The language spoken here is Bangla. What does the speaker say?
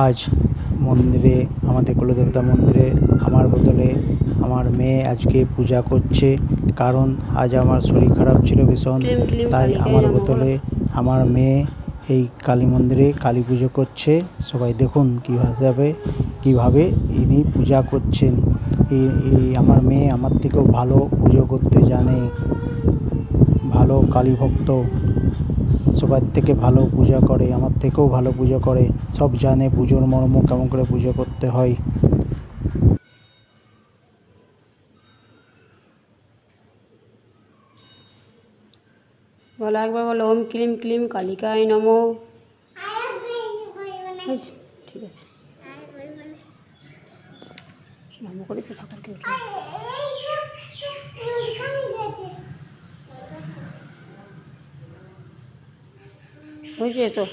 আজ মন্দিরে, আমাদের কুলদেবতা মন্দিরে আমার বদলে আমার মেয়ে আজকে পূজা করছে। কারণ আজ আমার শরীর খারাপ ছিল ভীষণ, তাই আমার বদলে আমার মেয়ে এই কালী মন্দিরে কালী পুজো করছে। সবাই দেখুন কীভাবে ইনি পূজা করছেন। এই আমার মেয়ে আমার থেকেও ভালো পুজো করতে জানে, ভালো কালী ভক্ত, সবার থেকে ভালো পূজা করে, আমার থেকেও ভালো পুজো করে, সব জানে পুজোর মর্ম, কেমন করে পুজো করতে হয়। বলো একবার, বলো ওম ক্লিম ক্লিম কালিকায় নমঃ। ঠিক আছে, নম করেছে ঠাকুরকে উঠে হয়েছে। এসো।